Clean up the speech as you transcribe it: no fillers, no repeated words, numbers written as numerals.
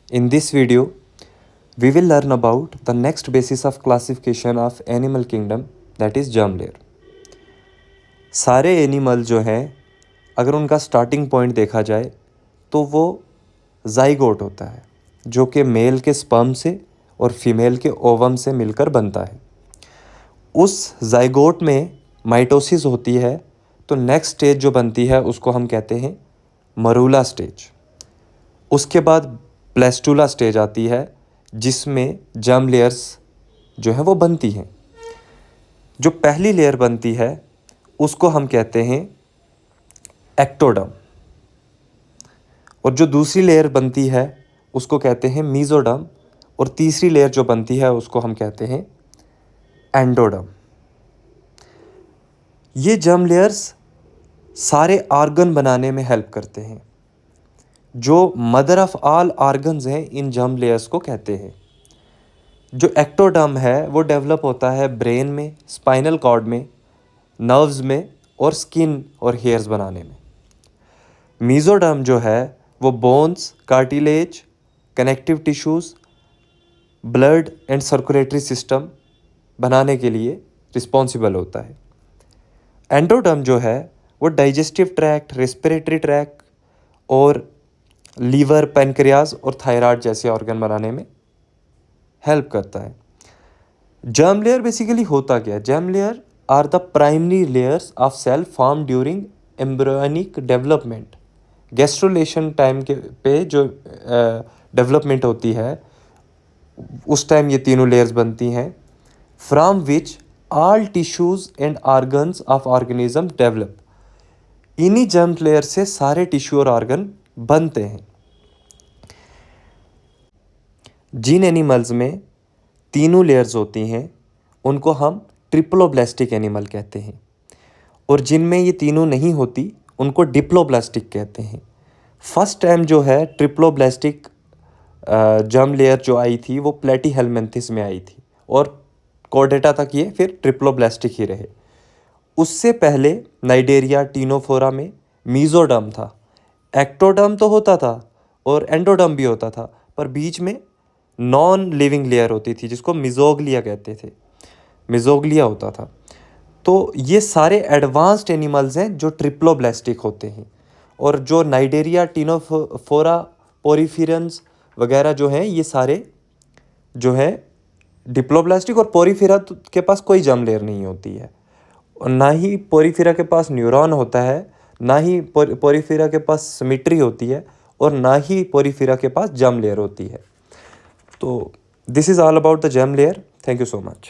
In this video, we will learn about the next basis of classification of animal kingdom, that is germ layer. सारे animal जो हैं, अगर उनका starting point देखा जाए तो वो जाइगोट होता है, जो कि मेल के स्पर्म से और फीमेल के ओवम से मिलकर बनता है। उस जाइगोट में माइटोसिस होती है, तो नेक्स्ट स्टेज जो बनती है उसको हम कहते हैं मरूला स्टेज। उसके बाद प्लेस्टुला स्टेज आती है, जिसमें जर्म लेयर्स जो हैं वो बनती हैं। जो पहली लेयर बनती है उसको हम कहते हैं एक्टोडर्म, और जो दूसरी लेयर बनती है उसको कहते हैं मीजोडर्म, और तीसरी लेयर जो बनती है उसको हम कहते हैं एंडोडर्म। ये जर्म लेयर्स सारे आर्गन बनाने में हेल्प करते हैं। जो मदर ऑफ ऑल आर्गन्स हैं, इन जर्म लेयर्स को कहते हैं। जो एक्टोडर्म है वो डेवलप होता है ब्रेन में, स्पाइनल कॉर्ड में, नर्व्स में और स्किन और हेयर्स बनाने में। मीजोडर्म जो है वो bones, cartilage, connective tissues, blood and circulatory system बनाने के लिए रिस्पॉन्सिबल होता है। एंडोडर्म जो है वो डाइजेस्टिव ट्रैक्ट, रेस्पिरेटरी ट्रैक्ट और लीवर, पैनक्रियाज और थायराइड जैसे ऑर्गन बनाने में हेल्प करता है। जर्म लेयर बेसिकली होता क्या है? Germ layer are the primary layers of cell form during embryonic development. Gastrulation time के पे जो डेवलपमेंट होती है उस टाइम ये तीनों लेयर्स बनती हैं, from which all tissues and organs of organism develop. इन्हीं जर्म लेयर से सारे टिश्यू और ऑर्गन बनते हैं। जिन एनिमल्स में तीनों लेयर्स होती हैं उनको हम ट्रिप्लोब्लास्टिक एनिमल कहते हैं, और जिनमें ये तीनों नहीं होती उनको डिप्लोब्लास्टिक कहते हैं। फर्स्ट टाइम जो है ट्रिप्लोब्लास्टिक जर्म लेयर जो आई थी वो प्लेटीहेलमिन्थेस में आई थी, और कॉर्डेटा तक ये फिर ट्रिप्लोब्लास्टिक ही रहे। उससे पहले नाइडेरिया, टीनोफोरा में मीजोडर्म था। एक्टोडर्म तो होता था और एंडोडर्म भी होता था, पर बीच में नॉन लिविंग लेयर होती थी जिसको मिजोग्लिया कहते थे, मिजोग्लिया होता था। तो ये सारे एडवांस्ड एनिमल्स हैं जो ट्रिप्लोब्लास्टिक होते हैं, और जो नाइडेरिया, टीनोफोरा, पोरीफेरन्स वगैरह जो हैं ये सारे जो है डिप्लोब्लास्टिक, और पोरीफेरा के पास कोई जर्म लेयर नहीं होती है, और ना ही पोरीफेरा के पास न्यूरॉन होता है, ना ही पोरीफेरा के पास सिमेट्री होती है, और ना ही पोरीफेरा के पास जर्म लेयर होती है। तो this is all about the germ layer. Thank you so much.